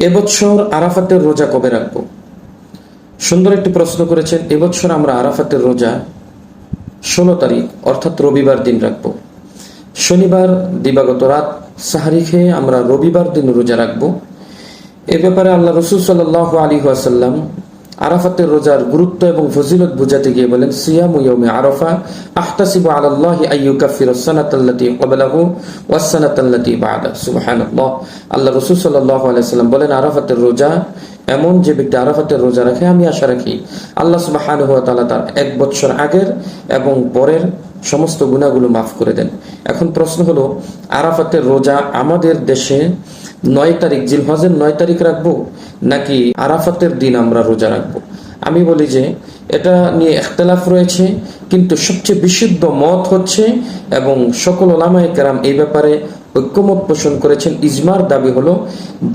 এবছর আরাফাতের রোজা কবে রাখবো? সুন্দর একটি প্রশ্ন করেছেন। এবছর আমরা আরাফাতের রোজা 16 তারিখ অর্থাৎ রবিবার দিন রাখবো। শনিবার দিবাগত রাত সাহারি খেয়ে আমরা রবিবার দিন রোজা রাখবো। এ ব্যাপারে আল্লাহ রসুল সাল্লাল্লাহু আলাইহি ওয়াসাল্লাম আরাফাতের রোজার গুরুত্ব এবং ফজিলত বুঝাতে গিয়ে বলেন, সিয়ামু ইয়াউমি আরাফা আহতাসিবু আলাল্লাহি আইয়ুকাফিরাস সানাতাল্লাতী ক্বাবলাহু ওয়াস সানাতাল্লাতী বা'দা। সুবহানাল্লাহ। আল্লাহ রসুল সাল্লাল্লাহু আলাইহি ওয়াসাল্লাম বলেন, আরাফাতের রোজা এমন যে ব্যক্তি আরাফাতের রোজা রাখে, আমি আশা রাখি আল্লাহ সুবহানাহু ওয়া তাআলা তার 1 বছর আগের এবং পরের সমস্ত গুনাহগুলো মাফ করে দেন। এখন প্রশ্ন হলো, আরাফাতের রোজা আমাদের দেশে 9 তারিখ জিলহজের 9 তারিখ রাখবো নাকি আরাফাতের দিন আমরা রোজা রাখবো? আমি বলি যে এটা নিয়ে ইখতিলাফ রয়েছে, কিন্তু সবচেয়ে বিশুদ্ধ মত হচ্ছে এবং সকল উলামায়ে কেরাম এই ব্যাপারে ঐক্যমত পোষণ করেছেন, ইজমার দাবি হলো যে